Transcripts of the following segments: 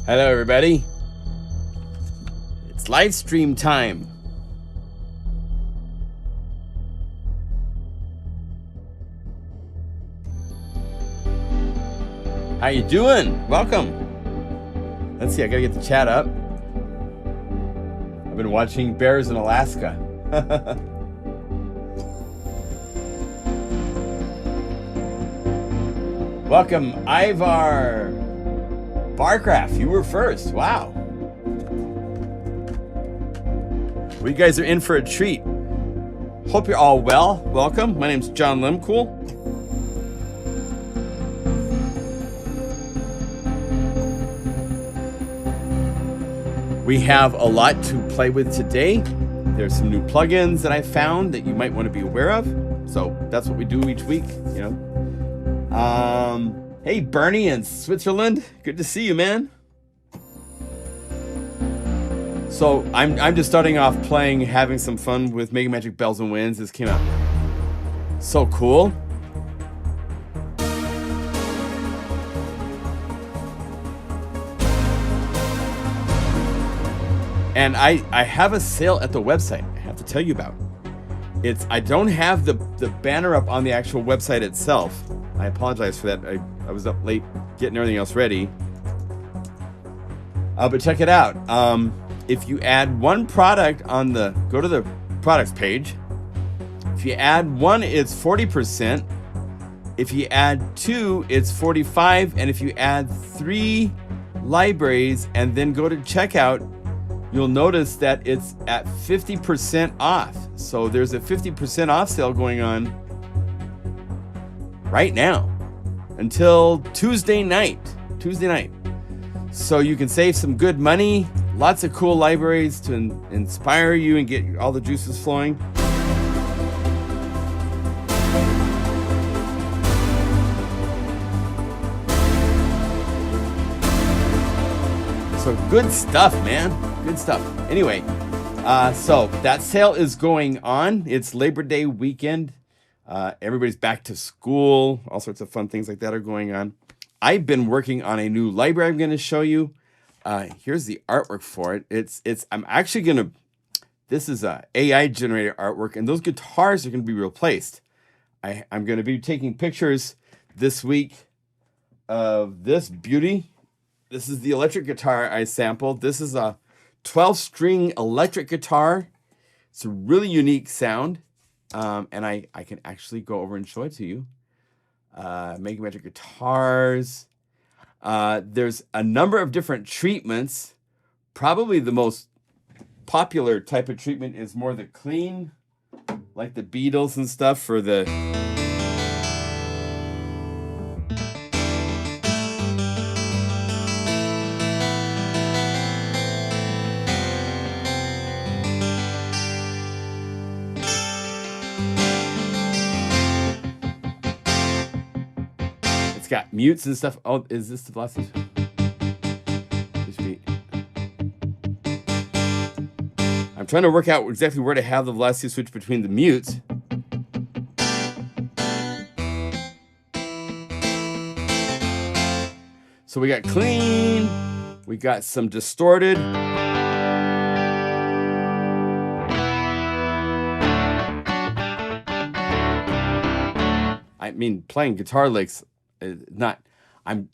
Hello, everybody. It's live stream time. How you doing? Welcome. Let's see, I gotta get the chat up. I've been watching bears in Alaska. Welcome, Ivar Barcraft. You were first. Wow. Well, you guys are in for a treat. Hope you're all well. Welcome. My name's John Limcool. We have a lot to play with today. There's some new plugins that I found that you might want to be aware of. So that's what we do each week, you know. Hey, Bernie in Switzerland. Good to see you, man. So I'm just starting off playing, having some fun with MegaMagic Bells and Winds. This came out so cool. And I have a sale at the website I have to tell you about. I don't have the banner up on the actual website itself. I apologize for that. I was up late getting everything else ready. But check it out. If you add one product go to the products page. If you add one, it's 40%. If you add two, it's 45%. And if you add 3 libraries and then go to checkout, you'll notice that it's at 50% off. So there's a 50% off sale going on right now until Tuesday night. So you can save some good money, lots of cool libraries to inspire you and get all the juices flowing. So good stuff, man. Good stuff. Anyway, so that sale is going on. It's Labor Day weekend. Everybody's back to school. All sorts of fun things like that are going on. I've been working on a new library I'm going to show you. Here's the artwork for it. I'm actually going to, this is a AI generated artwork, and those guitars are going to be replaced. I'm going to be taking pictures this week of this beauty. This is the electric guitar I sampled. This is a 12-string electric guitar. It's a really unique sound. And I can actually go over and show it to you. MegaMagic guitars. There's a number of different treatments. Probably the most popular type of treatment is more the clean, like the Beatles and stuff for the... It's got mutes and stuff. Oh, is this the velocity? I'm trying to work out exactly where to have the velocity switch between the mutes. So we got clean. We got some distorted. I mean, playing guitar licks. I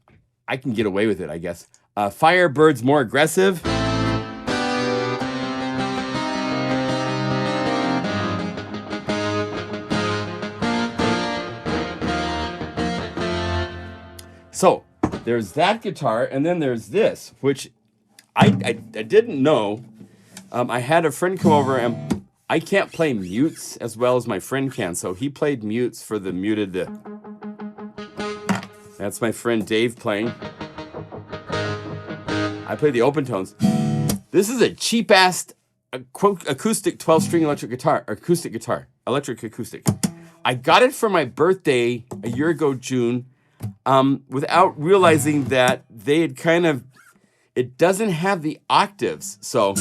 can get away with it, I guess. Firebird's more aggressive. So there's that guitar, and then there's this, which I didn't know. I had a friend come over, and I can't play mutes as well as my friend can, so he played mutes for the muted. That's my friend Dave playing. I play the open tones. This is a cheap-ass acoustic 12-string electric guitar. Electric acoustic. I got it for my birthday a year ago, June, without realizing that they had kind of... It doesn't have the octaves, so...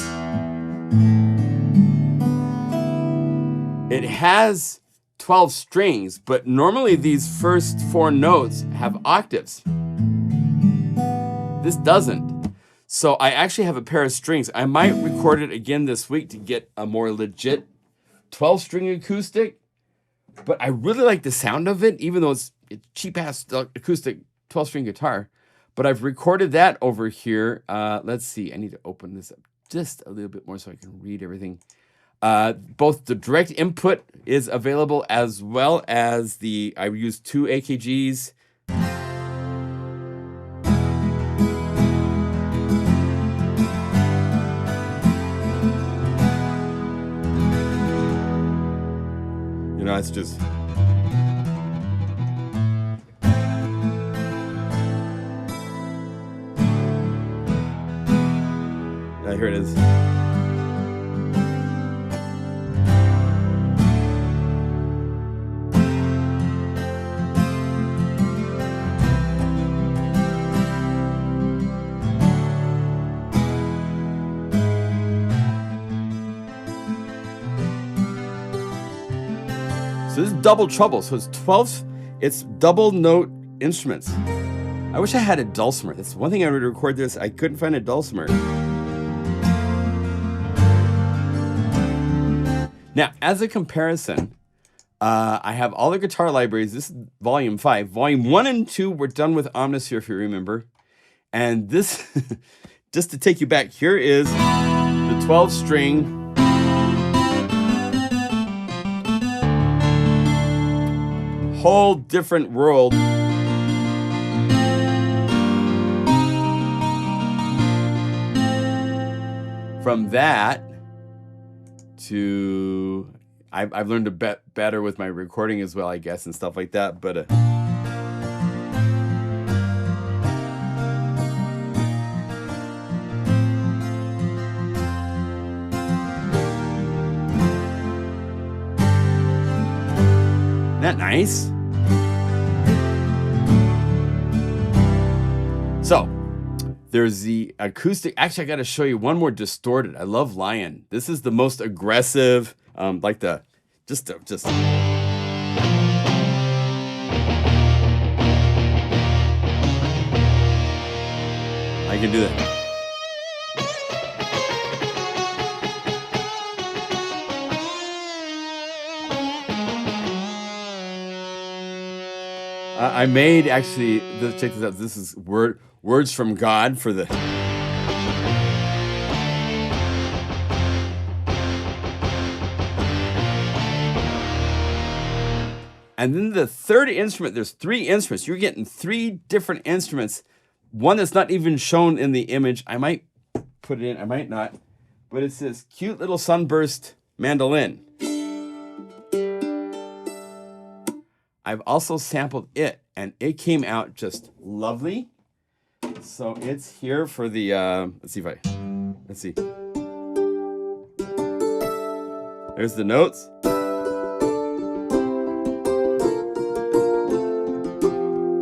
It has 12 strings, but normally these first 4 notes have octaves. This doesn't. So I actually have a pair of strings. I might record it again this week to get a more legit 12-string acoustic. But I really like the sound of it, even though it's cheap-ass acoustic 12-string guitar. But I've recorded that over here. Let's see. I need to open this up just a little bit more so I can read everything. Both the direct input is available as well as I used 2 AKGs. You know, it's just... Here it is. So this is double treble. So it's 12. It's double note instruments. I wish I had a dulcimer. That's one thing I would record this. I couldn't find a dulcimer. Now, as a comparison, I have all the guitar libraries. This is volume 5. Volume 1 and 2 were done with Omnisphere, if you remember. And this, just to take you back, here is the 12-string whole different world. From that to, I've learned to bet better with my recording as well, I guess, and stuff like that. But isn't that nice? So there's the acoustic. Actually, I got to show you one more distorted. I love Lion. This is the most aggressive, like the, just. I can do that. I made, actually, check this out. This is Words from God for the... And then the third instrument, there's 3 instruments. You're getting 3 different instruments. One that's not even shown in the image. I might put it in, I might not. But it's this cute little sunburst mandolin. I've also sampled it, and it came out just lovely. So it's here for the, let's see. There's the notes.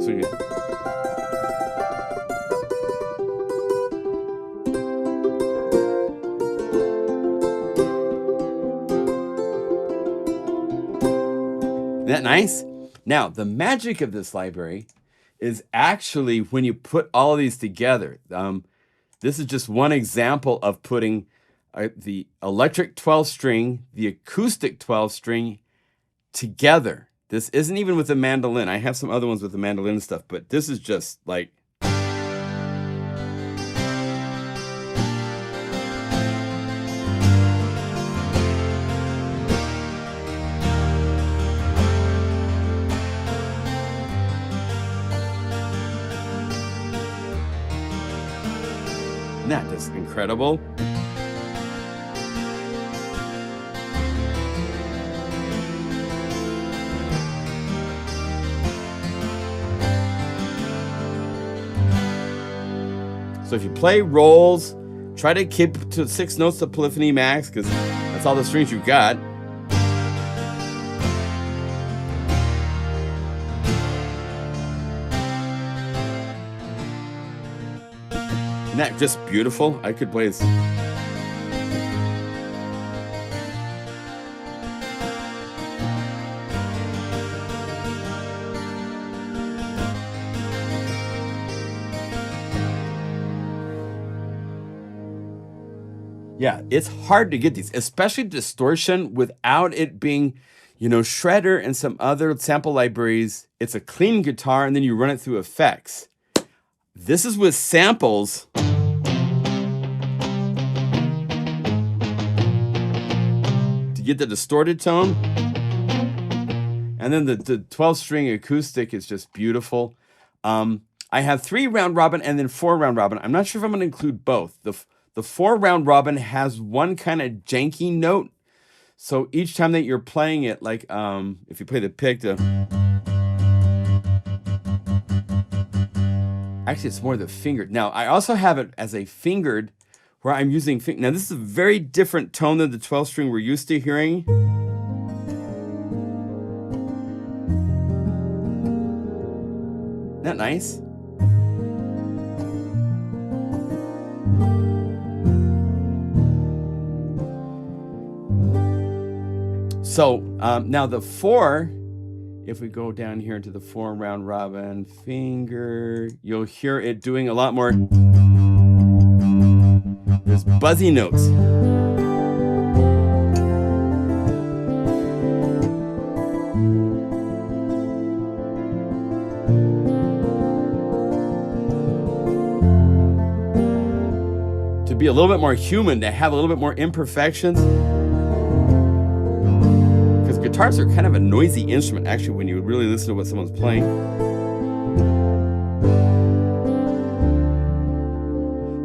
So yeah. Isn't that nice? Now, the magic of this library is actually when you put all of these together. This is just one example of putting the electric 12-string, the acoustic 12-string together. This isn't even with the mandolin. I have some other ones with the mandolin and stuff, but this is just like... Isn't that just incredible? So if you play rolls, try to keep to 6 notes of polyphony max, because that's all the strings you've got. Isn't that just beautiful? I could play this. Yeah, it's hard to get these, especially distortion without it being, you know, Shredder and some other sample libraries. It's a clean guitar and then you run it through effects. This is with samples. To get the distorted tone. And then the 12-string acoustic is just beautiful. I have 3 round robin and then 4 round robin. I'm not sure if I'm going to include both. The 4 round robin has one kind of janky note. So each time that you're playing it, like if you play the pick, actually it's more the fingered. Now I also have it as a fingered, where I'm using now this is a very different tone than the 12-string we're used to hearing. Isn't that nice? So now the 4, if we go down here into the 4 round robin finger, you'll hear it doing a lot more. There's buzzy notes. To be a little bit more human, to have a little bit more imperfections. Guitars are kind of a noisy instrument, actually, when you really listen to what someone's playing.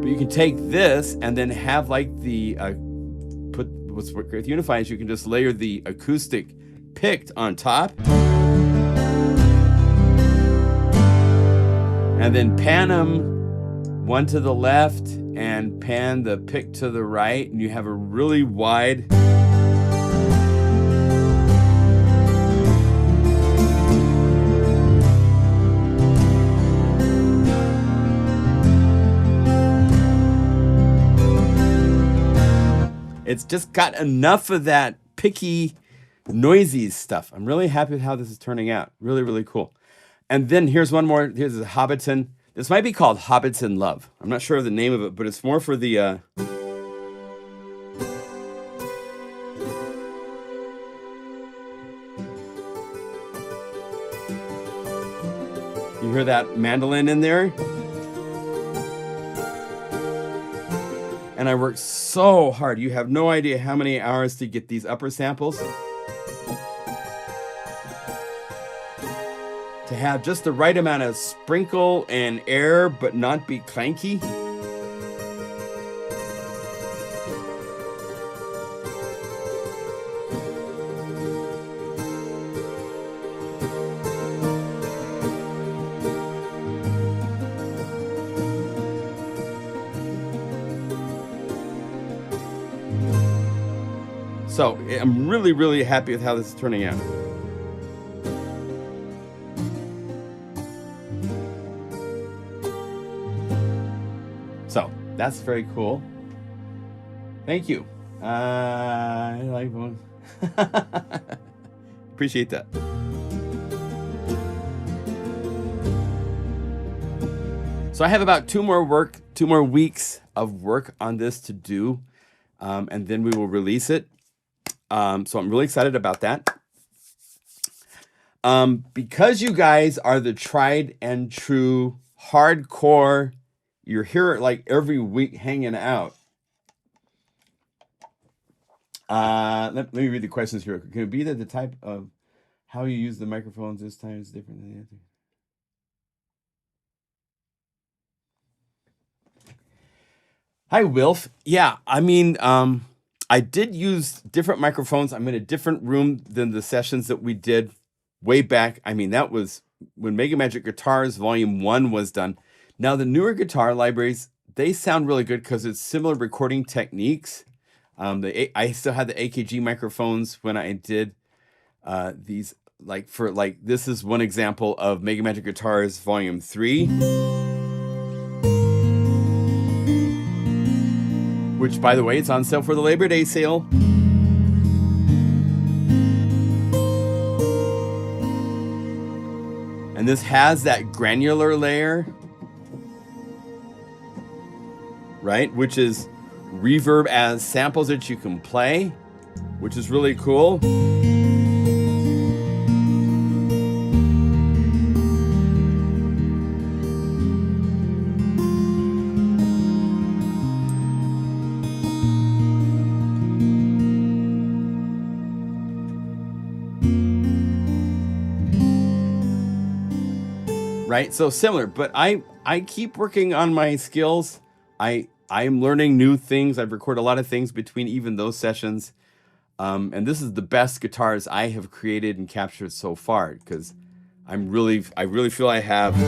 But you can take this and then have like the what's great with Unify is you can just layer the acoustic picked on top, and then pan them one to the left and pan the pick to the right, and you have a really wide. It's just got enough of that picky, noisy stuff. I'm really happy with how this is turning out. Really, really cool. And then here's one more. Here's a Hobbiton. This might be called Hobbits in Love. I'm not sure of the name of it, but it's more for the... You hear that mandolin in there? And I worked so hard. You have no idea how many hours to get these upper samples. To have just the right amount of sprinkle and air, but not be clanky. So I'm really, really happy with how this is turning out. So that's very cool. Thank you. I like one. Appreciate that. So I have about two more weeks of work on this to do, and then we will release it. So I'm really excited about that. Because you guys are the tried and true hardcore, you're here like every week hanging out. Let me read the questions here. Can it be that the type of how you use the microphones this time is different than the other? Hi, Wilf. Yeah, I mean, I did use different microphones. I'm in a different room than the sessions that we did way back. I mean, that was when MegaMagic Guitars Volume 1 was done. Now, the newer guitar libraries, they sound really good because it's similar recording techniques. I still had the AKG microphones when I did these. This is one example of MegaMagic Guitars Volume 3. Which, by the way, it's on sale for the Labor Day sale. And this has that granular layer, right? Which is reverb as samples that you can play, which is really cool. Right, so similar, but I keep working on my skills. I'm learning new things. I've recorded a lot of things between even those sessions, and this is the best guitars I have created and captured so far, because I really feel I have.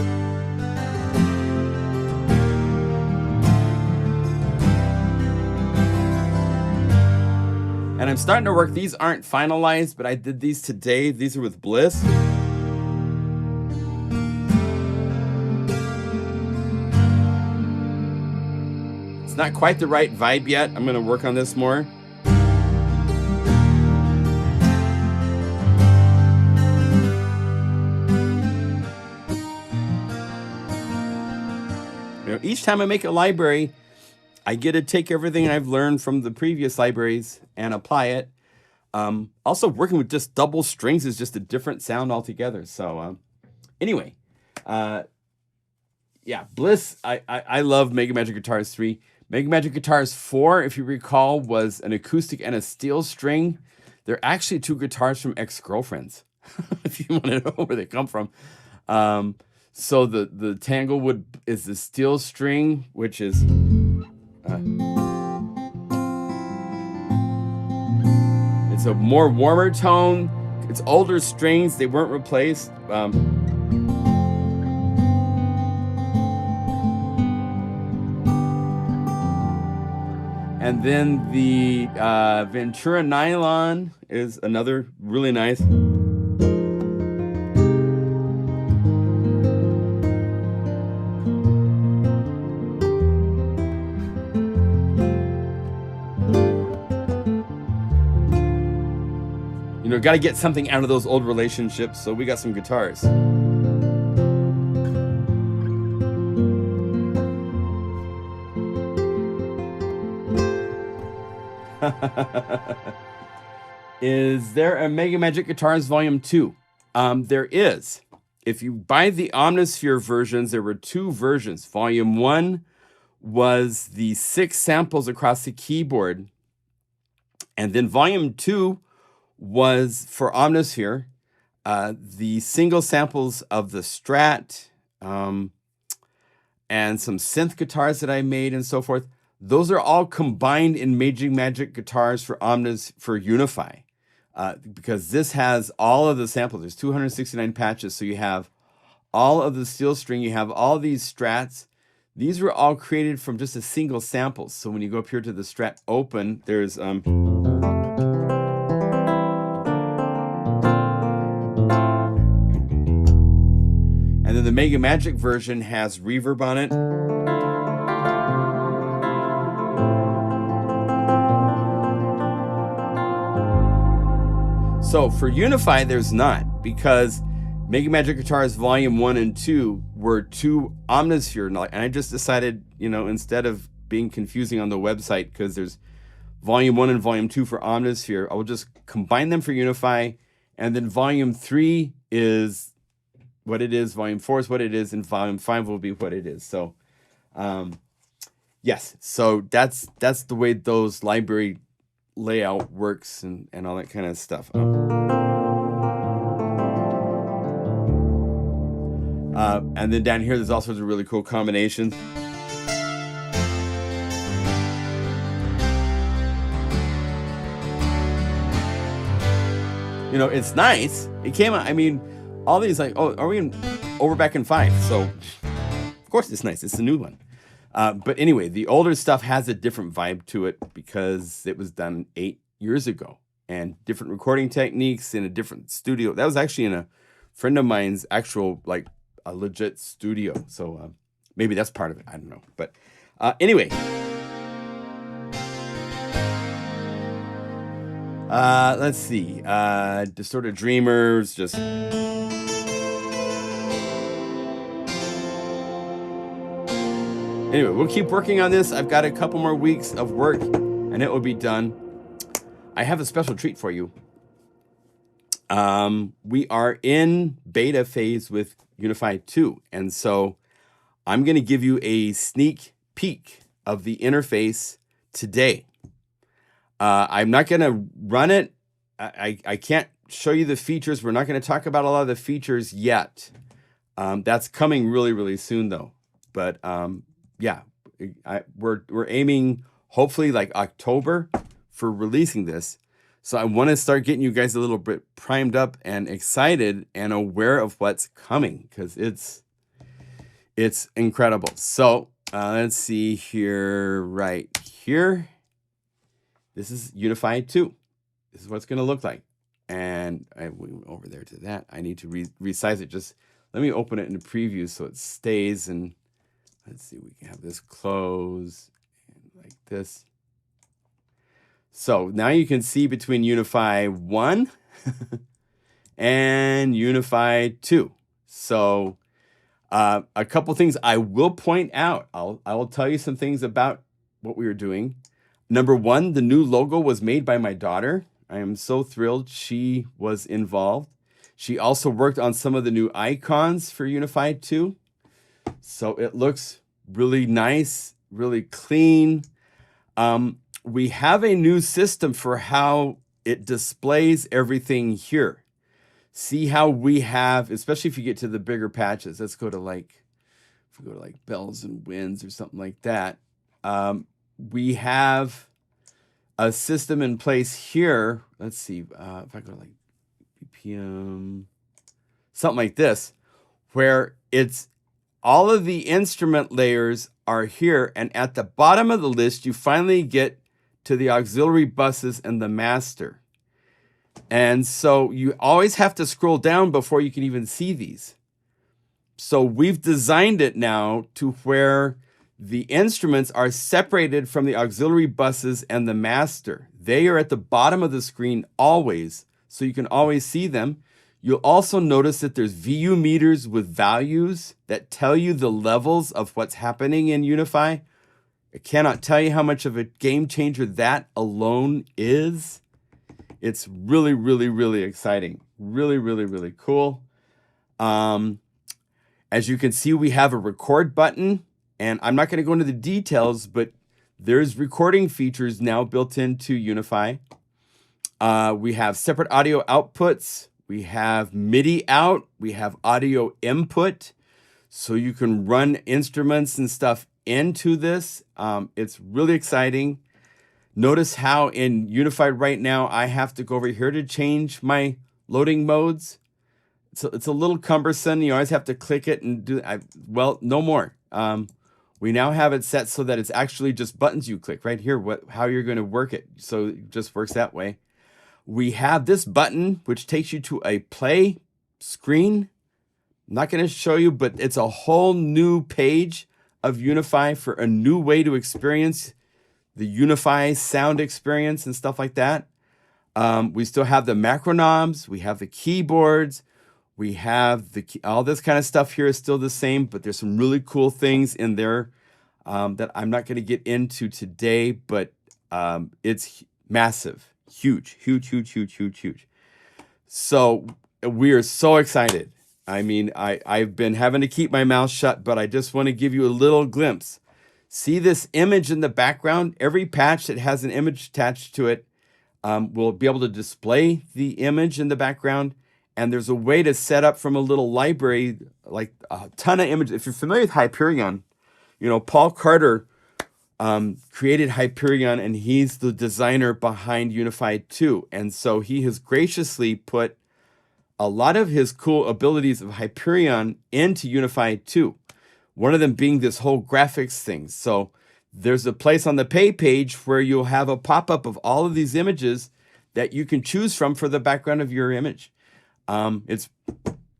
And I'm starting to work. These aren't finalized, but I did these today. These are with Bliss. Not quite the right vibe yet. I'm gonna work on this more. You know, each time I make a library, I get to take everything I've learned from the previous libraries and apply it. Also, working with just double strings is just a different sound altogether. So anyway, yeah, Bliss. I love MegaMagic Guitars 3. MegaMagic Guitars 4, if you recall, was an acoustic and a steel string. They're actually two guitars from ex-girlfriends, if you want to know where they come from. So the Tanglewood is the steel string, which is... it's a more warmer tone. It's older strings. They weren't replaced. And then the Ventura Nylon is another really nice. You know, got to get something out of those old relationships, so we got some guitars. Is there a MegaMagic Guitars Volume 2? There is. If you buy the Omnisphere versions, there were two versions. Volume 1 was the 6 samples across the keyboard. And then Volume 2 was for Omnisphere, the single samples of the Strat, and some synth guitars that I made and so forth. Those are all combined in MegaMagic Guitars for for Unify, because this has all of the samples. There's 269 patches, so you have all of the steel string, you have all these Strats. These were all created from just a single sample. So when you go up here to the Strat Open, there's and then the MegaMagic version has reverb on it. So for Unify, there's not, because MegaMagic Guitars Volume 1 and 2 were two Omnisphere, and I just decided, you know, instead of being confusing on the website, because there's Volume 1 and Volume 2 for Omnisphere, I will just combine them for Unify, and then Volume 3 is what it is, Volume 4 is what it is, and Volume 5 will be what it is. So, yes, so that's the way those library layout works and all that kind of stuff. And then down here, there's all sorts of really cool combinations. You know, it's nice. It came out, I mean, all these like, oh, are we back in 5? So, of course it's nice. It's a new one. But anyway, the older stuff has a different vibe to it because it was done 8 years ago and different recording techniques in a different studio. That was actually in a friend of mine's actual, like a legit studio. So maybe that's part of it. I don't know. But anyway. Let's see. Distorted Dreamers, just... Anyway, we'll keep working on this. I've got a couple more weeks of work and it will be done. I have a special treat for you. We are in beta phase with Unify 2. And so I'm going to give you a sneak peek of the interface today. I'm not going to run it. I can't show you the features. We're not going to talk about a lot of the features yet. That's coming really, really soon though. But yeah, we're aiming hopefully like October for releasing this. So I want to start getting you guys a little bit primed up and excited and aware of what's coming because it's incredible. So let's see here, right here. This is Unify 2. This is what it's going to look like. And I went over there to that. I need to resize it. Just let me open it in the preview so it stays. And let's see, we can have this close and like this. So now you can see between Unify 1 and Unify 2. So a couple things I will point out. I will tell you some things about what we were doing. Number one, the new logo was made by my daughter. I am so thrilled she was involved. She also worked on some of the new icons for Unify 2. So it looks really nice, really clean. We have a new system for how it displays everything here. See how we have, especially if you get to the bigger patches. Let's go to like, if we go to like bells and winds or something like that. We have a system in place here. Let's see if I go to like BPM, something like this, where it's all of the instrument layers are here. And at the bottom of the list, you finally get to the auxiliary buses and the master. And so you always have to scroll down before you can even see these. So we've designed it now to where the instruments are separated from the auxiliary buses and the master. They are at the bottom of the screen always, so you can always see them. You'll also notice that there's VU meters with values that tell you the levels of what's happening in Unify. I cannot tell you how much of a game changer that alone is. It's really, really, really exciting. Really, really, really cool. As you can see, we have a record button, and I'm not going to go into the details, but there's recording features now built into Unify. We have separate audio outputs. We have MIDI out. We have audio input. So you can run instruments and stuff into this. It's really exciting. Notice how in Unify right now, I have to go over here to change my loading modes. It's a little cumbersome. You always have to click it and do it. Well, no more. We now have it set so that it's actually just buttons you click right here, how you're going to work it. So it just works that way. We have this button, which takes you to a play screen. I'm not going to show you, but it's a whole new page of Unify for a new way to experience the Unify sound experience and stuff like that. We still have the macro knobs. We have the keyboards. We have all this kind of stuff here is still the same, but there's some really cool things in there that I'm not going to get into today, but it's massive, huge, huge, huge, huge, huge, huge. So we are so excited. I mean, I've been having to keep my mouth shut, but I just want to give you a little glimpse. See this image in the background? Every patch that has an image attached to it will be able to display the image in the background. And there's a way to set up from a little library, like a ton of images. If you're familiar with Hyperion, you know, Paul Carter created Hyperion, and he's the designer behind Unify 2. And so he has graciously put a lot of his cool abilities of Hyperion into Unify 2. One of them being this whole graphics thing. So there's a place on the pay page where you'll have a pop-up of all of these images that you can choose from for the background of your image. It's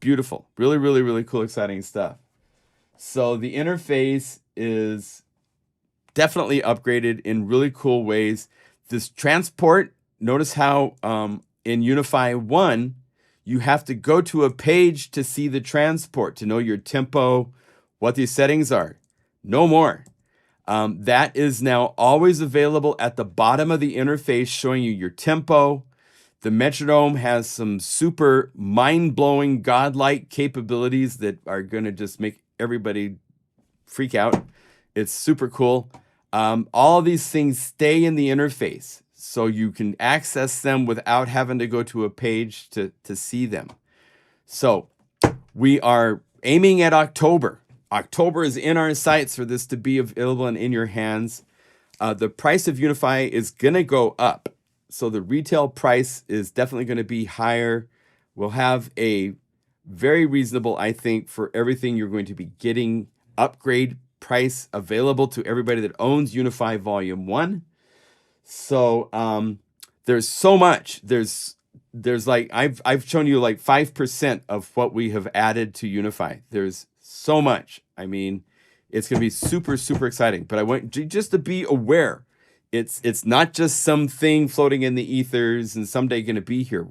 beautiful. Really, really, really cool, exciting stuff. So the interface is definitely upgraded in really cool ways. This transport, notice how in Unify 1, you have to go to a page to see the transport, to know your tempo, what these settings are. No more. That is now always available at the bottom of the interface, showing you your tempo. The metronome has some super mind-blowing, godlike capabilities that are going to just make everybody freak out. It's super cool. All of these things stay in the interface, so you can access them without having to go to a page to see them. So we are aiming at October. October is in our sights for this to be available and in your hands. The price of Unify is going to go up. So the retail price is definitely going to be higher. We'll have a very reasonable, I think, for everything you're going to be getting upgrade price available to everybody that owns Unify Volume 1. So there's so much. There's like, I've shown you like 5% of what we have added to Unify. There's so much. I mean, it's going to be super, super exciting. But I want just to be aware. It's not just something floating in the ethers and someday going to be here.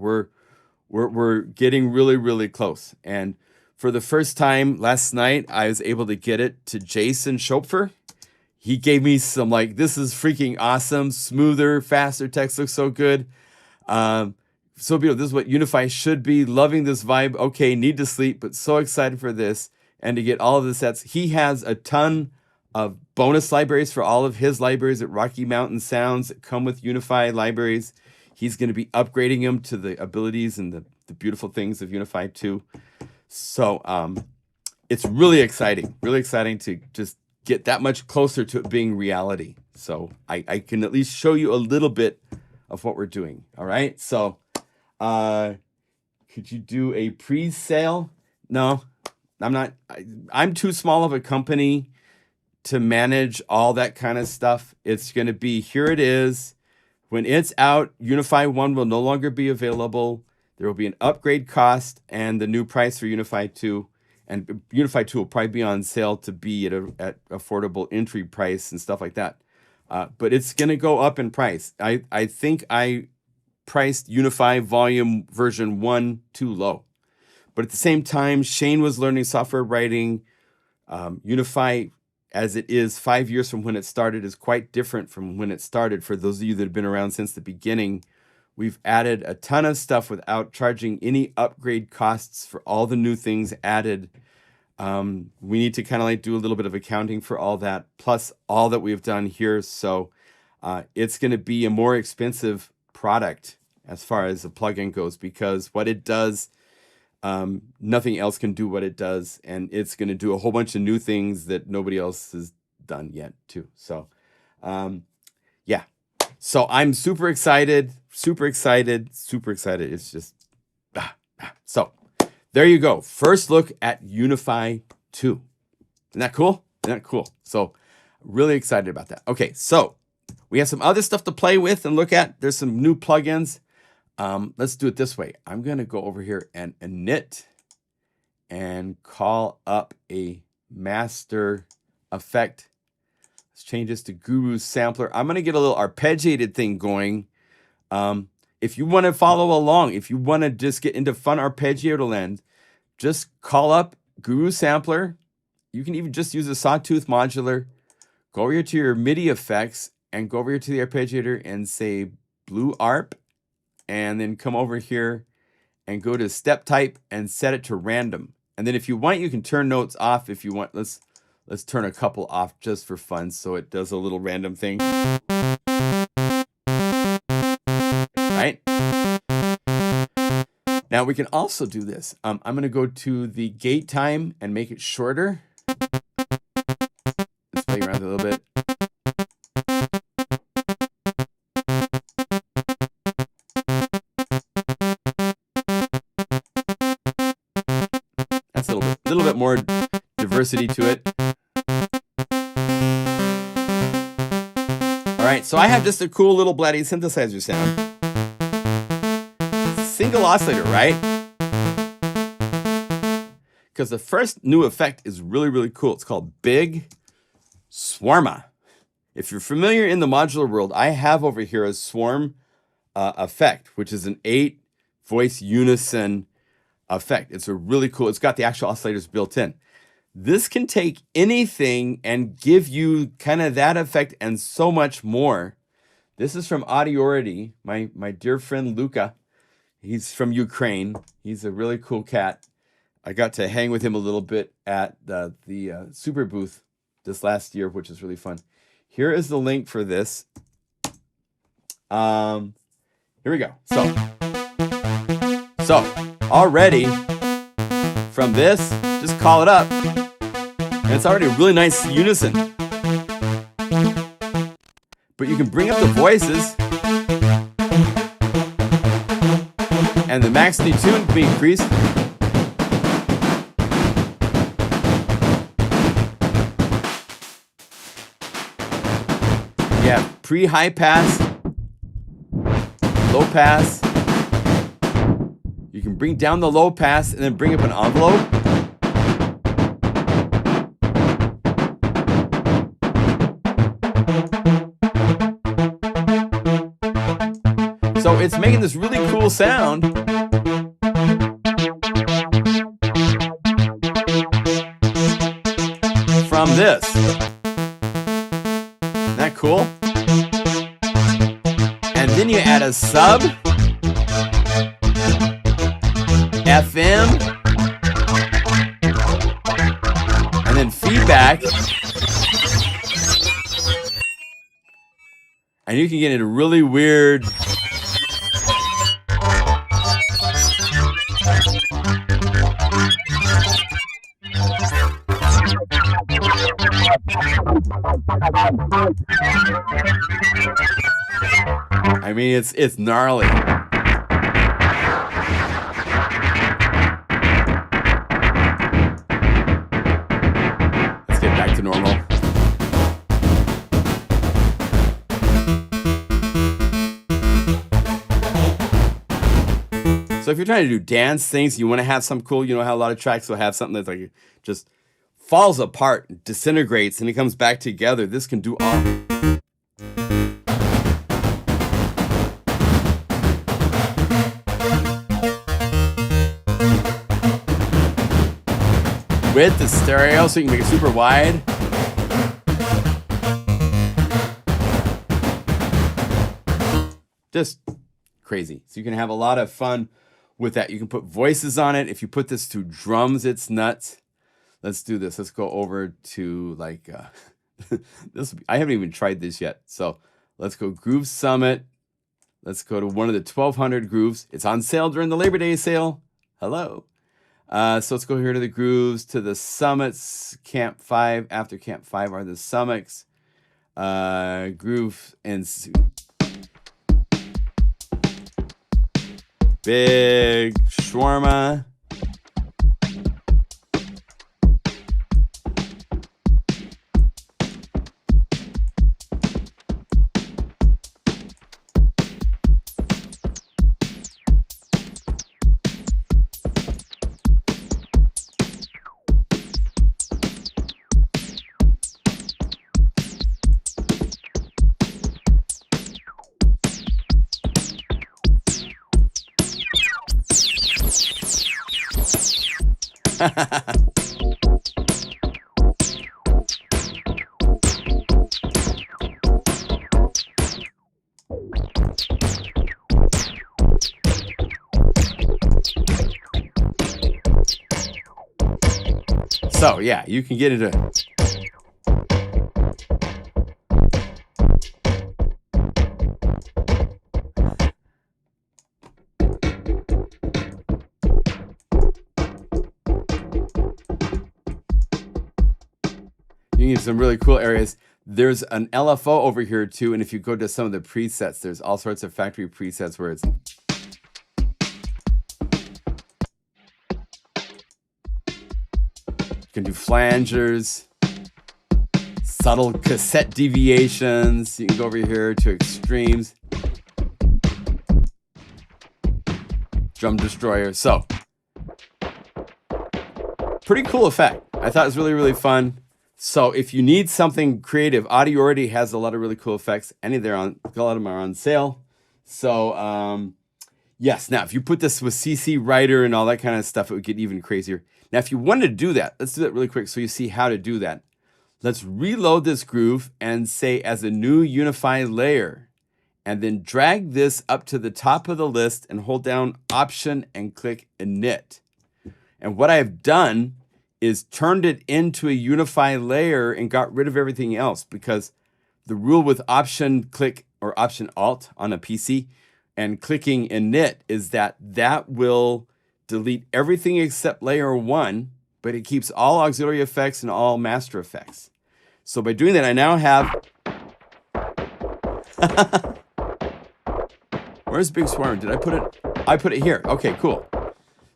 We're getting really, really close. And for the first time last night, I was able to get it to Jason Schopfer. He gave me some like, this is freaking awesome, smoother, faster text, looks so good. So beautiful. This is what Unify should be. Loving this vibe. Okay, need to sleep, but so excited for this and to get all of the sets. He has a ton of bonus libraries for all of his libraries at Rocky Mountain Sounds that come with Unify libraries. He's going to be upgrading them to the abilities and the beautiful things of Unify 2. So it's really exciting to just get that much closer to it being reality. So I can at least show you a little bit of what we're doing. All right. So could you do a pre-sale? No, I'm not. I'm too small of a company to manage all that kind of stuff. It's going to be, here it is. When it's out, Unify 1 will no longer be available. There will be an upgrade cost and the new price for Unify 2. And Unify 2 will probably be on sale to be at affordable entry price and stuff like that. But it's going to go up in price. I think I priced Unify Volume version 1 too low. But at the same time, Shane was learning software writing. Unify, as it is 5 years from when it started, is quite different from when it started. For those of you that have been around since the beginning, we've added a ton of stuff without charging any upgrade costs for all the new things added. We need to kind of like do a little bit of accounting for all that, plus all that we've done here. So it's going to be a more expensive product as far as the plugin goes, because what it does, nothing else can do what it does. And it's going to do a whole bunch of new things that nobody else has done yet too. So yeah. So I'm super excited. It's just, so there you go. First look at Unify 2. Isn't that cool? So really excited about that. Okay, so we have some other stuff to play with and look at. There's some new plugins. Let's do it this way. I'm going to go over here and init and call up a master effect. Let's change this to Guru Sampler. I'm going to get a little arpeggiated thing going. If you want to follow along, if you want to just get into fun arpeggiato land, just call up Guru Sampler. You can even just use a sawtooth modular. Go over here to your MIDI effects and go over here to the arpeggiator and say blue arp. And then come over here and go to step type and set it to random. And then if you want, you can turn notes off if you want. Let's turn a couple off just for fun, so it does a little random thing. Right? Now we can also do this. I'm going to go to the gate time and make it shorter. Let's play around a little bit. That's a little bit more diversity to it. All right, so I have just a cool little blatty synthesizer sound. Single oscillator, right? Because the first new effect is really, really cool. It's called Big Swarma. If you're familiar in the modular world, I have over here a swarm effect, which is an 8-voice unison effect. It's a really cool, it's got the actual oscillators built in. This can take anything and give you kind of that effect and so much more. This is from Audiority, my dear friend Luca. He's from Ukraine. He's a really cool cat. I got to hang with him a little bit at the Super booth this last year, which is really fun. Here is the link for this. Here we go. So already from this, just call it up. And it's already a really nice unison. But you can bring up the voices. And the max detune can be increased. Yeah, pre-high pass, low pass. You can bring down the low pass and then bring up an envelope. So it's making this really cool sound. From this. Isn't that cool? And then you add a sub, FM, and then feedback. And you can get into really weird I mean, it's gnarly. Let's get back to normal. So if you're trying to do dance things, you want to have some cool, you know how a lot of tracks will have something that's like just falls apart, disintegrates, and it comes back together. This can do all. With the stereo, so you can make it super wide. Just crazy. So you can have a lot of fun with that. You can put voices on it. If you put this to drums, it's nuts. Let's do this. Let's go over to like this. I haven't even tried this yet. So let's go Groove Summit. Let's go to one of the 1200 grooves. It's on sale during the Labor Day sale. Hello. So let's go here to the grooves, to the summits. Camp 5. After Camp 5 are the summits. Groove and big Swarma. So yeah, you can get into you need some really cool areas. There's an LFO over here too, and if you go to some of the presets, there's all sorts of factory presets where it's you can do flangers, subtle cassette deviations. You can go over here to extremes, drum destroyer. So pretty cool effect. I thought it was really, really fun. So if you need something creative, Audiority has a lot of really cool effects. A lot of them are on sale. So yes, now if you put this with CC Writer and all that kind of stuff, it would get even crazier. Now, if you wanted to do that, let's do that really quick so you see how to do that. Let's reload this groove and say as a new Unify layer, and then drag this up to the top of the list and hold down Option and click Init. And what I've done is turned it into a Unify layer and got rid of everything else, because the rule with Option click or Option Alt on a PC and clicking Init is that that will delete everything except layer 1, but it keeps all auxiliary effects and all master effects. So by doing that, I now have... Where's Big Swarma? Did I put it? I put it here. Okay, cool.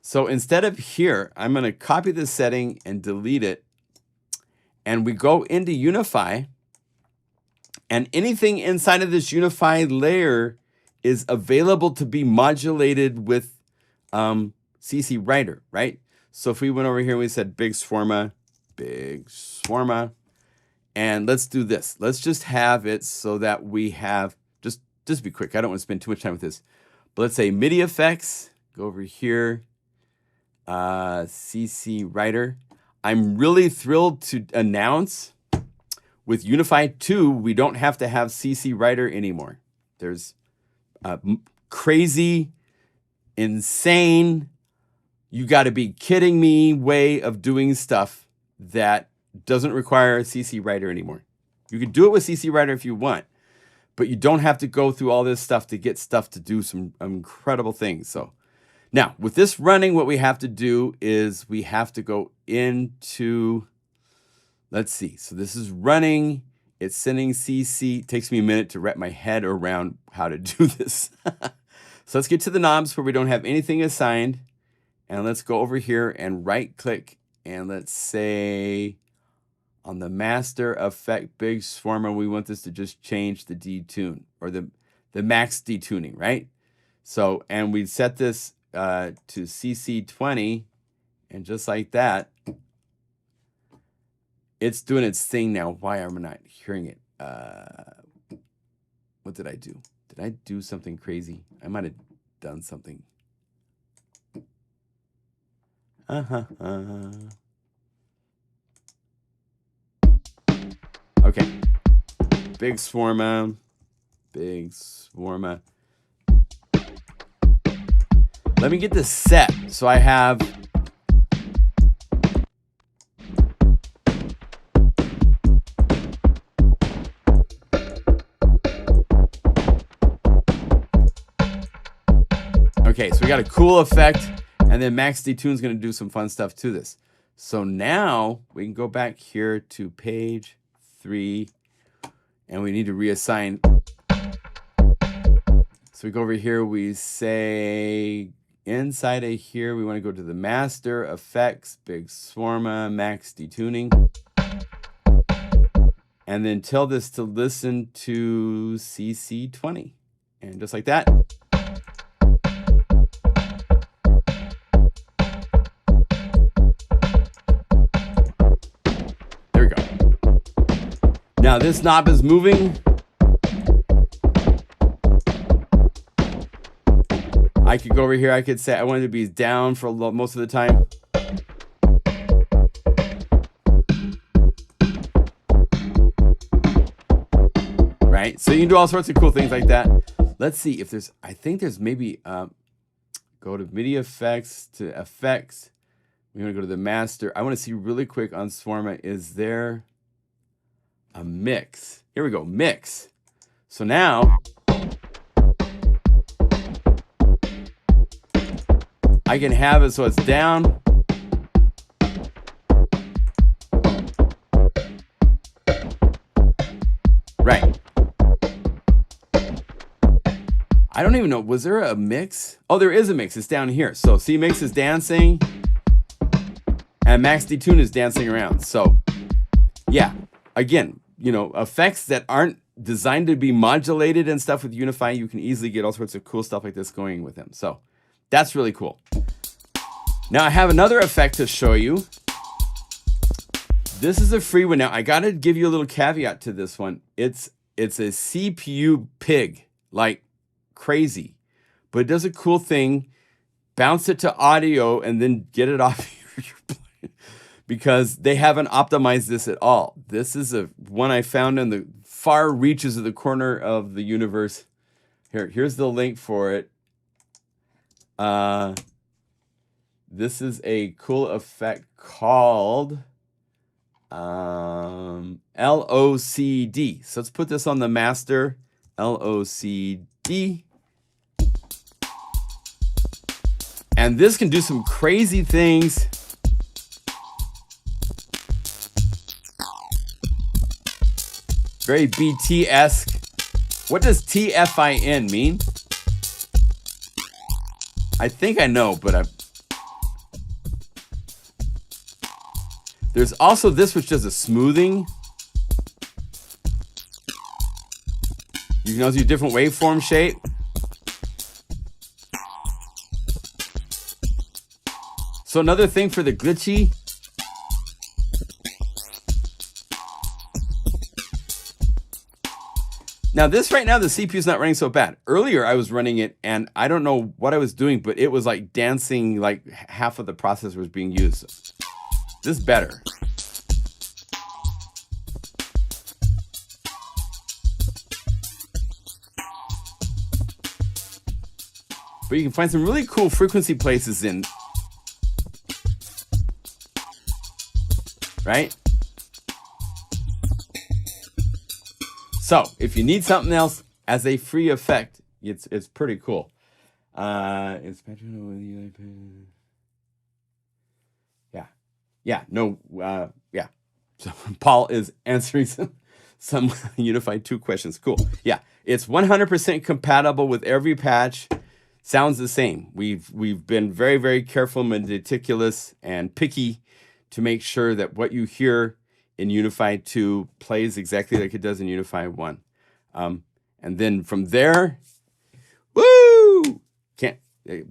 So instead of here, I'm going to copy this setting and delete it. And we go into Unify. And anything inside of this Unify layer is available to be modulated with CC Writer, right? So if we went over here and we said Big Swarma, and let's do this. Let's just have it so that we have, just be quick. I don't want to spend too much time with this. But let's say MIDI effects, go over here, CC Writer. I'm really thrilled to announce with Unify 2, we don't have to have CC Writer anymore. There's a crazy, insane, you got to be kidding me way of doing stuff that doesn't require CC Writer anymore. You can do it with CC Writer if you want, but you don't have to go through all this stuff to get stuff to do some incredible things. So now with this running, what we have to do is we have to go into, let's see. So this is running. It's sending CC. It takes me a minute to wrap my head around how to do this. So let's get to the knobs where we don't have anything assigned. And let's go over here and right click. And let's say on the master effect Big Swarma, we want this to just change the detune or the max detuning, right? So, and we set this to CC20, and just like that, it's doing its thing now. Why am I not hearing it? What did I do? Did I do something crazy? I might have done something. Okay. Big Swarma. Let me get this set. So I have... Okay, so we got a cool effect, and then Max Detune is going to do some fun stuff to this. So now we can go back here to page 3, and we need to reassign. So we go over here, we say inside of here, we want to go to the master effects, Big Swarma, Max Detuning, and then tell this to listen to CC20, and just like that. Now this knob is moving. I could go over here. I could say I want it to be down for most of the time. Right? So you can do all sorts of cool things like that. Let's see if there's, I think there's maybe, go to MIDI effects, to effects. We're going to go to the master. I want to see really quick on Swarma, is there a mix? Here we go, mix. So now I can have it so it's down. Right. I don't even know, was there a mix? Oh, there is a mix, it's down here. So see, mix is dancing and Max Detune is dancing around. So yeah, again, you know, effects that aren't designed to be modulated and stuff with Unify, you can easily get all sorts of cool stuff like this going with them. So that's really cool. Now I have another effect to show you. This is a free one. Now I got to give you a little caveat to this one. It's a CPU pig, like crazy, but it does a cool thing. Bounce it to audio and then get it off your because they haven't optimized this at all. This is a one I found in the far reaches of the corner of the universe. Here's the link for it. This is a cool effect called LOCD. So let's put this on the master. LOCD. And this can do some crazy things. Very BT-esque. What does TFIN mean? I think I know, but there's also this which does a smoothing. You can also do different waveform shape. So another thing for the glitchy. Now this right now, the CPU is not running so bad. Earlier I was running it and I don't know what I was doing, but it was like dancing, like half of the processor was being used. This is better. But you can find some really cool frequency places in, right? So if you need something else as a free effect, it's pretty cool. Yeah. So Paul is answering some Unify 2 questions. Cool. Yeah, it's 100% compatible with every patch. Sounds the same. We've been very, very careful and meticulous and picky to make sure that what you hear in Unify 2 plays exactly like it does in Unify 1. And then from there, woo! I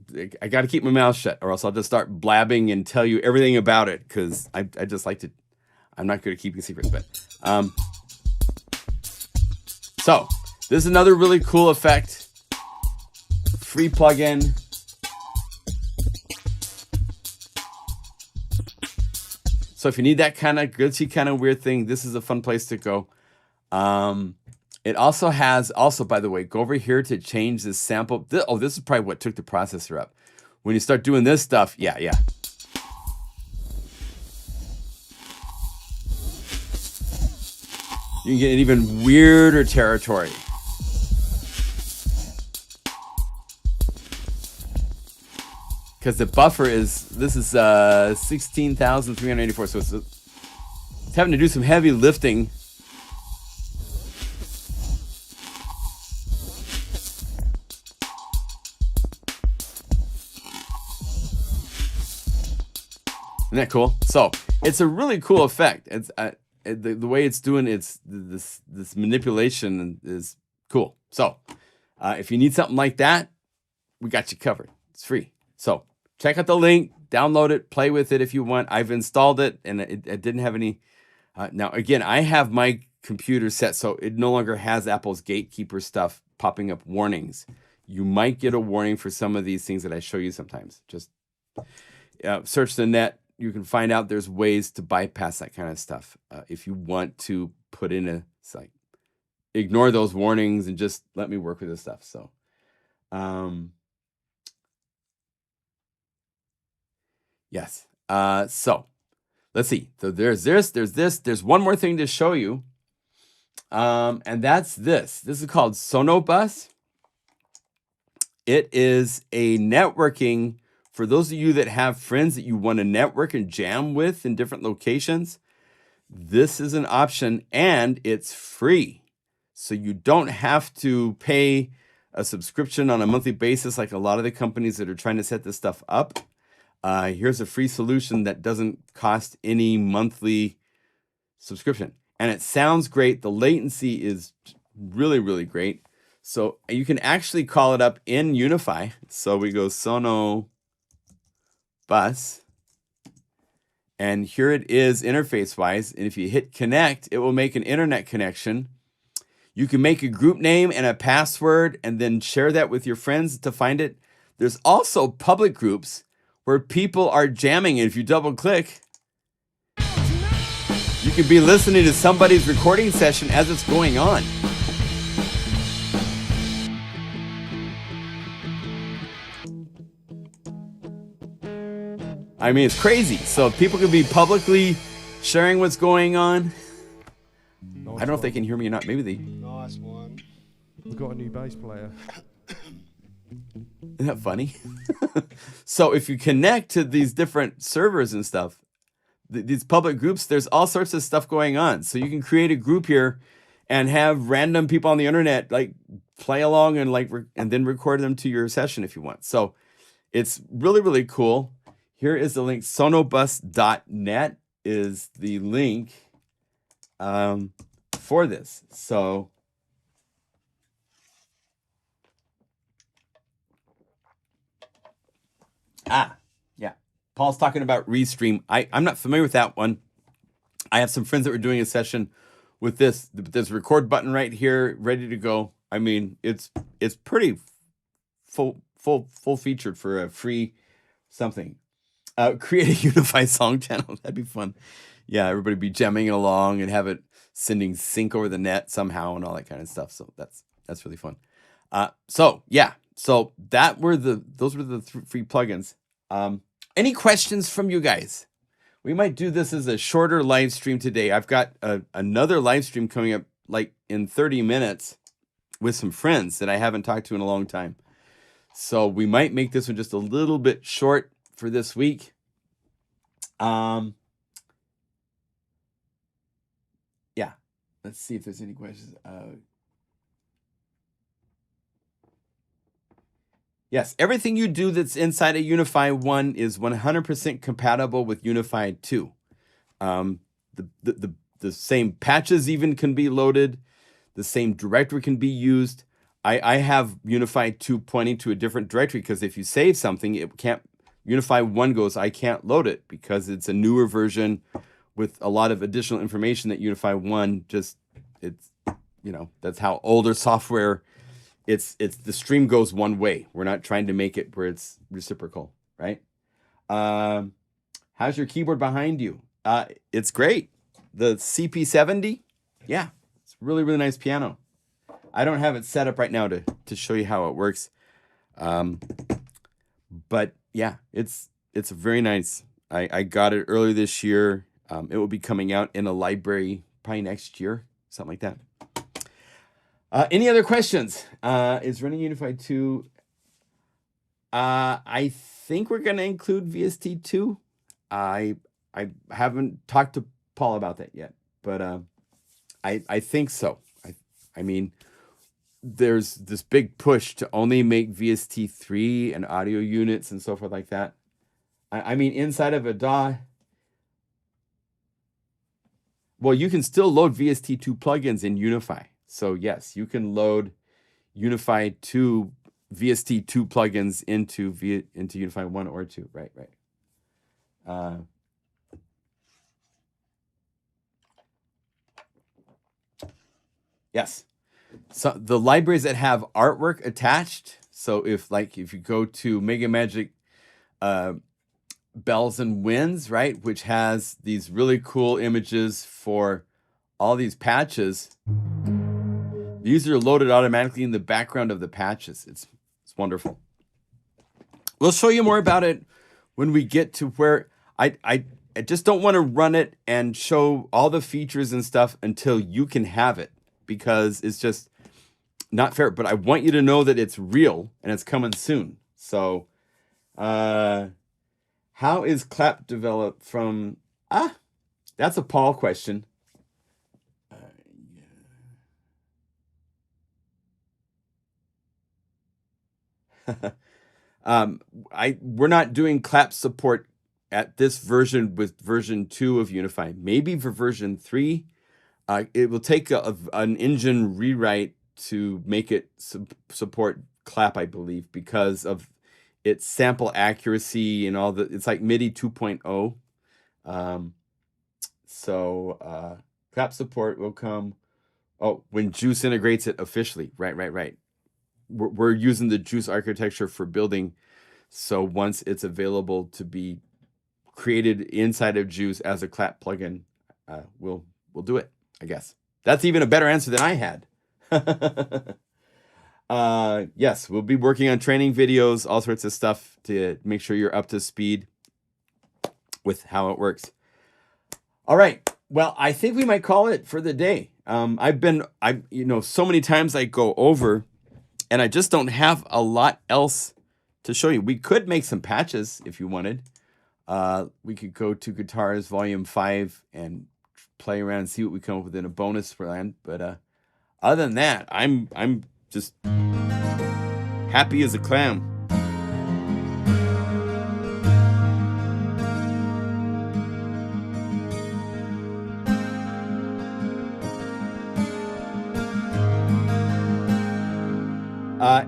got to keep my mouth shut or else I'll just start blabbing and tell you everything about it because I just like to, I'm not good at keeping secrets, but. So this is another really cool effect. Free plugin. So if you need that kind of glitchy, kind of weird thing, this is a fun place to go. It also has, by the way, go over here to change this sample. This is probably what took the processor up. When you start doing this stuff, yeah. You can get an even weirder territory. Because the buffer this is 16,384, so it's having to do some heavy lifting. Isn't that cool? So it's a really cool effect. It's the way it's doing this manipulation is cool. So if you need something like that, we got you covered. It's free. So check out the link, download it, play with it if you want. I've installed it and it didn't have any. Now, again, I have my computer set so it no longer has Apple's gatekeeper stuff popping up warnings. You might get a warning for some of these things that I show you sometimes. Just search the net. You can find out there's ways to bypass that kind of stuff. If you want to put in a site, ignore those warnings and just let me work with this stuff. So, yes. So let's see. So there's this, there's one more thing to show you. And that's this. This is called SonoBus. It is a networking for those of you that have friends that you want to network and jam with in different locations. This is an option and it's free. So you don't have to pay a subscription on a monthly basis like a lot of the companies that are trying to set this stuff up. Here's a free solution that doesn't cost any monthly subscription. And it sounds great. The latency is really, really great. So you can actually call it up in Unify. So we go SonoBus. And here it is interface-wise. And if you hit connect, it will make an internet connection. You can make a group name and a password and then share that with your friends to find it. There's also public groups where people are jamming. And if you double click, You could be listening to somebody's recording session as it's going on. I mean, it's crazy. So people could be publicly sharing what's going on. Nice I don't know if they can hear me or not. Maybe they... Nice one. We've got a new bass player. Isn't that funny? So if you connect to these different servers and stuff, these public groups, there's all sorts of stuff going on. So you can create a group here and have random people on the internet like play along and and then record them to your session if you want. So it's really, really cool. Here is the link. SonoBus.net is the link for this. So yeah. Paul's talking about Restream. I'm not familiar with that one. I have some friends that were doing a session with this. There's a record button right here, ready to go. I mean, it's pretty full featured for a free something. Create a Unify song channel. That'd be fun. Yeah, everybody be jamming along and have it sending sync over the net somehow and all that kind of stuff. So that's really fun. So yeah, so those were the free plugins. Any questions from you guys? We might do this as a shorter live stream today. I've got another live stream coming up like in 30 minutes with some friends that I haven't talked to in a long time. So we might make this one just a little bit short for this week. Yeah, let's see if there's any questions. Yes, everything you do that's inside of Unify 1 is 100% compatible with Unify 2. The same patches even can be loaded. The same directory can be used. I have Unify 2 pointing to a different directory because if you save something, it can't. Unify 1 goes, I can't load it because it's a newer version with a lot of additional information that Unify 1 that's how older software. It's the stream goes one way. We're not trying to make it where it's reciprocal, right? How's your keyboard behind you? It's great. The CP70, yeah, it's really, really nice piano. I don't have it set up right now to show you how it works. But yeah, it's very nice. I got it earlier this year. It will be coming out in a library probably next year, something like that. Any other questions? Is running Unify 2? I think we're going to include VST2. I haven't talked to Paul about that yet, but I think so. I mean, there's this big push to only make VST3 and audio units and so forth like that. I mean, inside of a DAW, well, you can still load VST2 plugins in Unify. So yes, you can load Unify 2 VST2 plugins into Unify 1 or 2. Right. Yes. So the libraries that have artwork attached. So if you go to MegaMagic Bells and Winds, right, which has these really cool images for all these patches. These are loaded automatically in the background of the patches. It's wonderful. We'll show you more about it when we get to where I just don't want to run it and show all the features and stuff until you can have it, because it's just not fair. But I want you to know that it's real and it's coming soon. So how is Clap developed from... that's a Paul question. We're not doing Clap support at this version with version 2 of Unify. Maybe for version 3, it will take an engine rewrite to make it support Clap, I believe, because of its sample accuracy and all the. It's like MIDI 2.0. So Clap support will come. Oh, when Juice integrates it officially. Right. We're using the Juice architecture for building. So once it's available to be created inside of Juice as a Clap plugin, we'll do it, I guess. That's even a better answer than I had. Yes, we'll be working on training videos, all sorts of stuff to make sure you're up to speed with how it works. All right. Well, I think we might call it for the day. So many times I go over and I just don't have a lot else to show you. We could make some patches if you wanted. We could go to Guitars Volume 5 and play around and see what we come up with in a bonus for land. But other than that, I'm just happy as a clam.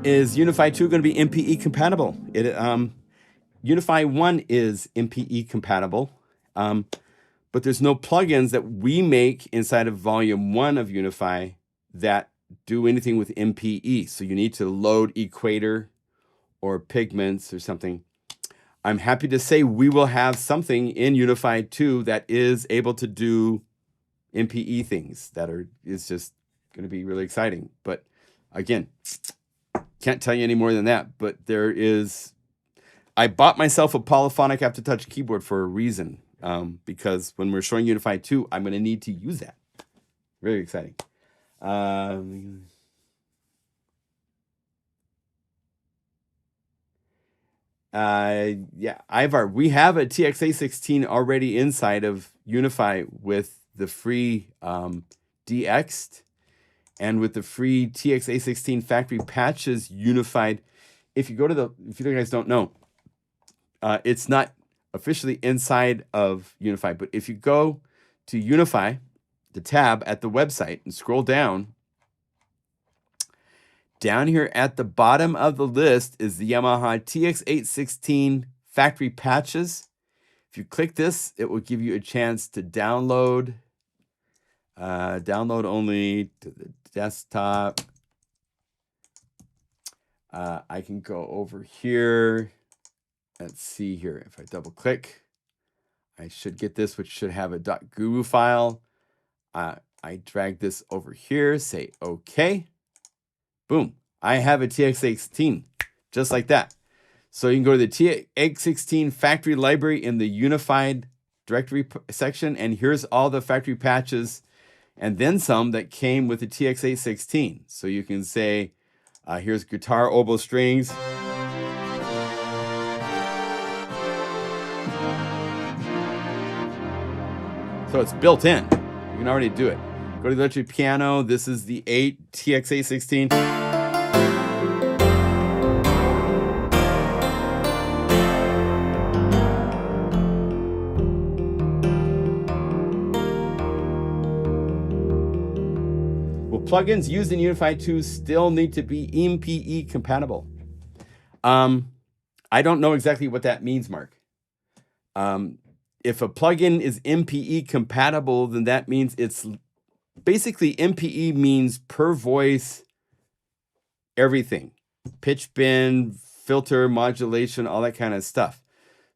Is Unify 2 going to be MPE compatible? Unify 1 is MPE compatible, but there's no plugins that we make inside of Volume 1 of Unify that do anything with MPE. So you need to load Equator or Pigments or something. I'm happy to say we will have something in Unify 2 that is able to do MPE things is just going to be really exciting. But again, can't tell you any more than that, but I bought myself a polyphonic aftertouch keyboard for a reason, because when we're showing Unify 2, I'm going to need to use that. Very exciting. Ivar, we have a TX-A16 already inside of Unify with the free DX'd. And with the free TX-A16 factory patches unified, if you guys don't know, it's not officially inside of Unify, but if you go to Unify, the tab at the website, and scroll down here at the bottom of the list is the Yamaha TX-816 factory patches. If you click this, it will give you a chance to download only to the desktop. I can go over here. Let's see here. If I double click, I should get this, which should have a .guru file. I drag this over here, say OK. Boom. I have a TX-16, just like that. So you can go to the TX-16 factory library in the unified directory section, and here's all the factory patches and then some that came with the TX-A16. So you can say, here's guitar oboe strings. So it's built in. You can already do it. Go to the electric piano. This is the 8 TX-A16. Plugins used in Unify 2 still need to be MPE compatible. I don't know exactly what that means, Mark. If a plugin is MPE compatible, then that means it's basically MPE means per voice everything. Pitch bend, filter, modulation, all that kind of stuff.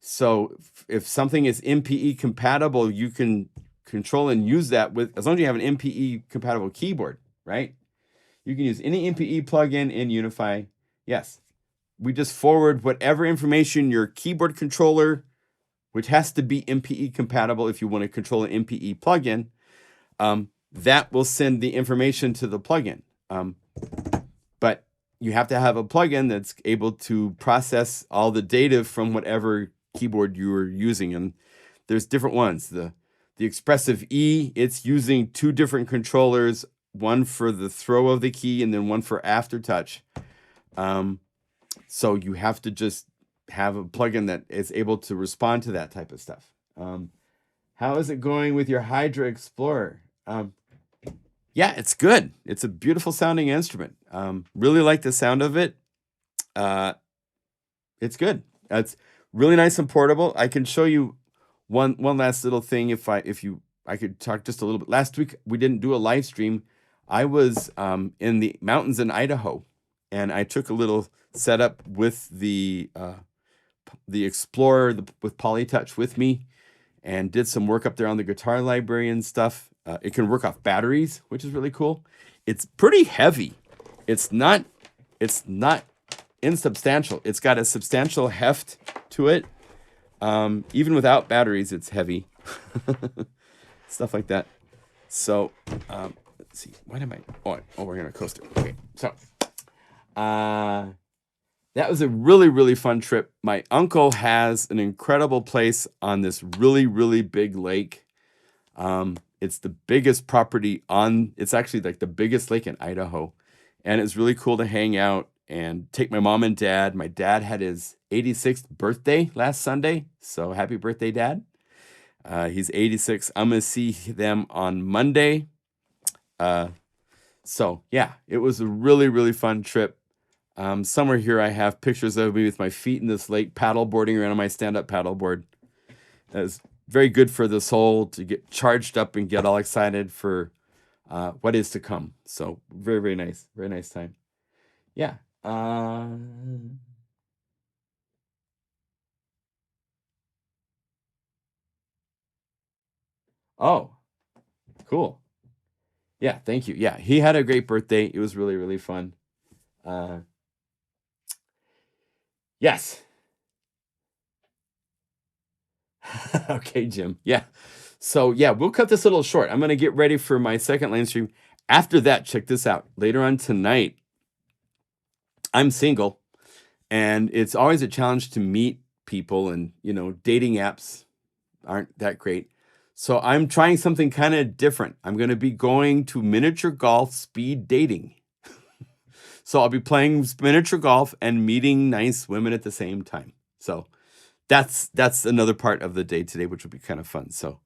So if something is MPE compatible, you can control and use that with, as long as you have an MPE compatible keyboard. Right? You can use any MPE plugin in Unify. Yes. We just forward whatever information your keyboard controller, which has to be MPE compatible if you want to control an MPE plugin, that will send the information to the plugin. But you have to have a plugin that's able to process all the data from whatever keyboard you are using. And there's different ones. The Expressive E, it's using 2 different controllers, one for the throw of the key and then one for aftertouch. So you have to just have a plugin that is able to respond to that type of stuff. How is it going with your Hydra Explorer? Yeah, it's good. It's a beautiful sounding instrument. Really like the sound of it. It's good. It's really nice and portable. I can show you one last little thing if I could talk just a little bit. Last week we didn't do a live stream. I was in the mountains in Idaho, and I took a little setup with the Explorer with Polytouch with me, and did some work up there on the guitar library and stuff. It can work off batteries, which is really cool. It's pretty heavy. It's not insubstantial. It's got a substantial heft to it. Even without batteries, it's heavy. Stuff like that. So, let's see. What am I? Oh, we're going to coast it. Okay. So, that was a really, really fun trip. My uncle has an incredible place on this really, really big lake. It's the biggest property it's actually like the biggest lake in Idaho. And it's really cool to hang out and take my mom and dad. My dad had his 86th birthday last Sunday. So happy birthday, Dad. He's 86. I'm going to see them on Monday. So yeah, it was a really, really fun trip. Somewhere here I have pictures of me with my feet in this lake paddleboarding around on my stand-up paddleboard. That was very good for the soul to get charged up and get all excited for what is to come. So very, very nice. Very nice time. Yeah. Oh, cool. Yeah, thank you. Yeah, he had a great birthday. It was really, really fun. Yes. Okay, Jim. Yeah. So yeah, we'll cut this a little short. I'm going to get ready for my second live stream. After that, check this out. Later on tonight, I'm single, and it's always a challenge to meet people, and dating apps aren't that great. So I'm trying something kind of different. I'm going to be going to miniature golf speed dating. So I'll be playing miniature golf and meeting nice women at the same time. So that's another part of the day today, which will be kind of fun. So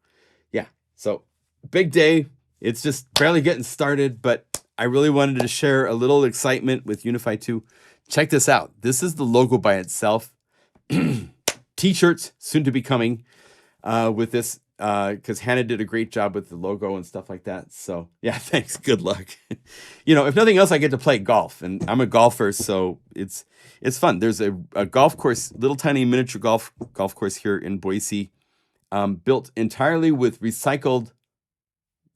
yeah, so big day. It's just barely getting started, but I really wanted to share a little excitement with Unify 2. Check this out. This is the logo by itself. T-shirts soon to be coming with this, because Hannah did a great job with the logo and stuff like that. So yeah, thanks. Good luck. If nothing else, I get to play golf, and I'm a golfer, so it's fun. There's a golf course, little tiny miniature golf course here in Boise, built entirely with recycled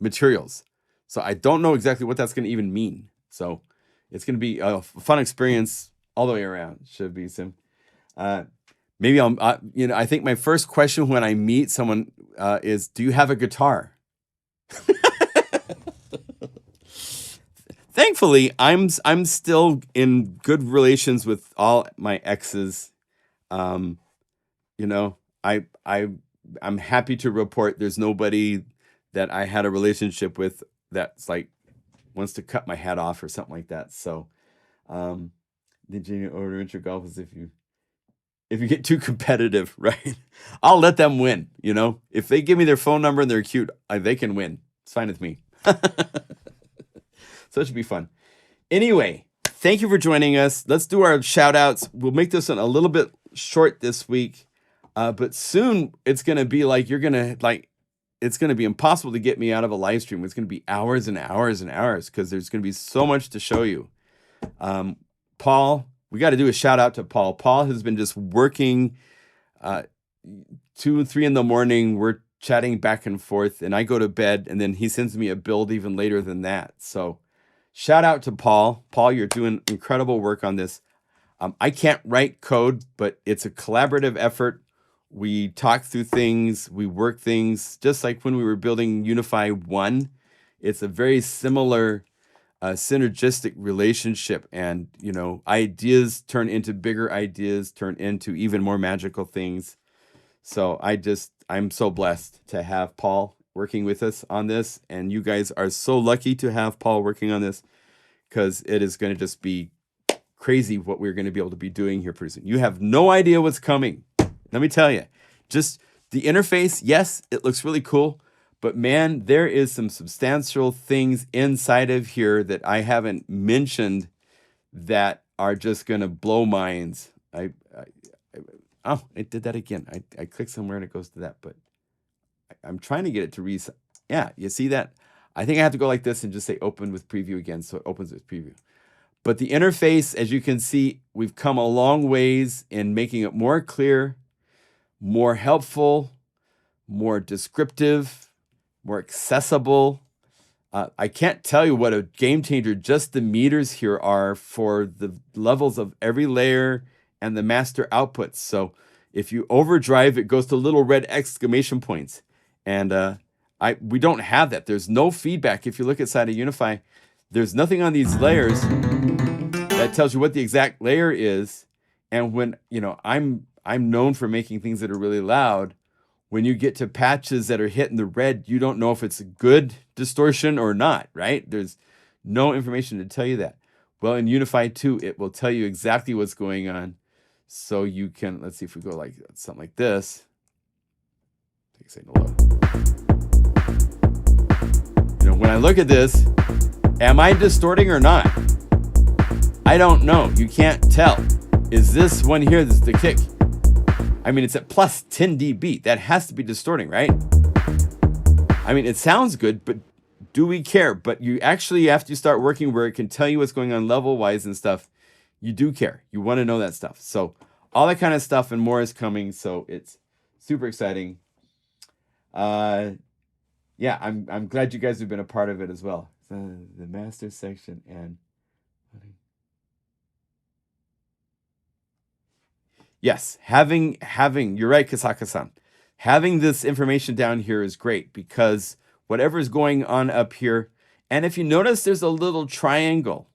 materials. So I don't know exactly what that's going to even mean. So it's going to be a fun experience all the way around. Should be some. Maybe I think my first question when I meet someone is, do you have a guitar? Thankfully, I'm still in good relations with all my exes. I'm happy to report there's nobody that I had a relationship with that's like wants to cut my head off or something like that. So, did you order miniature golf as if you get too competitive, right? I'll let them win. If they give me their phone number and they're cute, they can win. It's fine with me. So it should be fun. Anyway, thank you for joining us. Let's do our shout outs. We'll make this one a little bit short this week, but soon it's going to be like it's going to be impossible to get me out of a live stream. It's going to be hours and hours and hours because there's going to be so much to show you. Paul, we got to do a shout out to Paul. Paul has been just working 2 3 in the morning. We're chatting back and forth, and I go to bed, and then he sends me a build even later than that. So shout out to Paul. Paul, you're doing incredible work on this. I can't write code, but it's a collaborative effort. We talk through things, we work things, just like when we were building Unify 1. It's a very similar synergistic relationship, and ideas turn into bigger ideas, turn into even more magical things. So I'm so blessed to have Paul working with us on this, and you guys are so lucky to have Paul working on this, because it is going to just be crazy what we're going to be able to be doing here pretty soon. You have no idea what's coming. Let me tell you, just the interface, yes, it looks really cool, but man, there is some substantial things inside of here that I haven't mentioned that are just going to blow minds. I did that again. I clicked somewhere and it goes to that, but I'm trying to get it to reset. Yeah, you see that? I think I have to go like this and just say open with preview again, so it opens with preview. But the interface, as you can see, we've come a long ways in making it more clear, more helpful, more descriptive, more accessible. I can't tell you what a game changer just the meters here are for the levels of every layer and the master outputs. So if you overdrive, it goes to little red exclamation points. And we don't have that. There's no feedback. If you look inside of Unify, there's nothing on these layers that tells you what the exact layer is. And when, I'm known for making things that are really loud. When you get to patches that are hitting the red, you don't know if it's a good distortion or not, right? There's no information to tell you that. Well, in Unify 2, it will tell you exactly what's going on. So you can, let's see if we go like something like this. Take a second to load. When I look at this, am I distorting or not? I don't know. You can't tell. Is this one here, this is the kick? I mean, it's at plus 10 dB. That has to be distorting, right? I mean, it sounds good, but do we care? But you actually, after you start working where it can tell you what's going on level-wise and stuff, you do care. You want to know that stuff. So all that kind of stuff and more is coming. So it's super exciting. Yeah, I'm glad you guys have been a part of it as well. The master section and... Yes, having you're right, Kasaka-san. Having this information down here is great because whatever is going on up here, and if you notice there's a little triangle,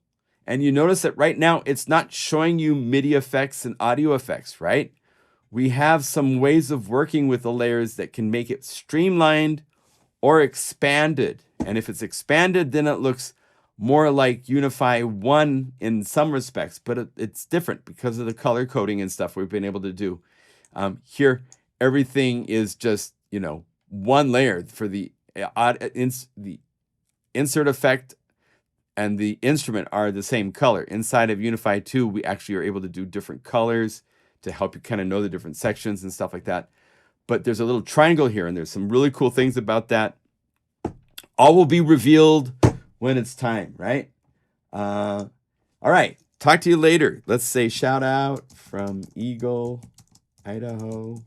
and you notice that right now it's not showing you MIDI effects and audio effects, right? We have some ways of working with the layers that can make it streamlined or expanded. And if it's expanded, then it looks more like Unify 1 in some respects, but it's different because of the color coding and stuff we've been able to do. Here, everything is just, one layer for the insert effect and the instrument are the same color. Inside of Unify 2, we actually are able to do different colors to help you kind of know the different sections and stuff like that. But there's a little triangle here, and there's some really cool things about that. All will be revealed when it's time, right? All right. Talk to you later. Let's say shout out from Eagle, Idaho.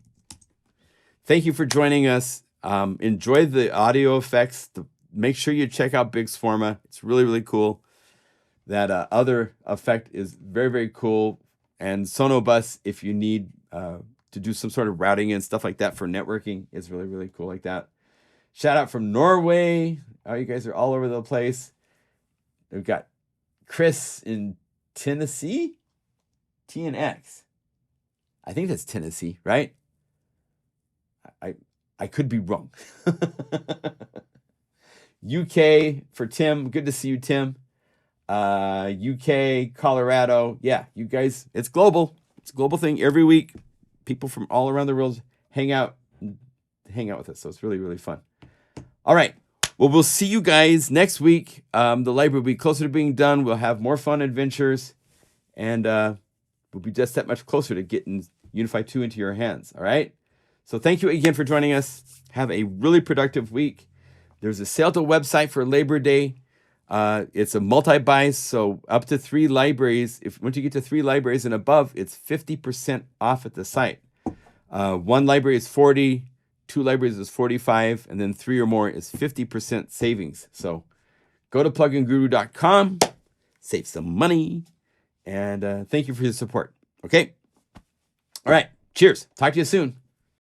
Thank you for joining us. Enjoy the audio effects. Make sure you check out Big Swarma. It's really, really cool. That other effect is very, very cool. And SonoBus, if you need to do some sort of routing and stuff like that for networking, is really, really cool like that. Shout out from Norway. Oh, you guys are all over the place. We've got Chris in Tennessee. TNX. I think that's Tennessee, right? I could be wrong. UK for Tim. Good to see you, Tim. UK, Colorado. Yeah, you guys, it's global. It's a global thing. Every week, people from all around the world hang out with us. So it's really, really fun. All right. Well, we'll see you guys next week. The library will be closer to being done. We'll have more fun adventures. And we'll be just that much closer to getting Unify 2 into your hands. All right? So thank you again for joining us. Have a really productive week. There's a sale to website for Labor Day. It's a multi-buy, so up to 3 libraries. Once you get to 3 libraries and above, it's 50% off at the site. 1 library is 40, 2 libraries is 45, and then 3 or more is 50% savings. So go to pluginguru.com, save some money, and thank you for your support. Okay? All right. Cheers. Talk to you soon.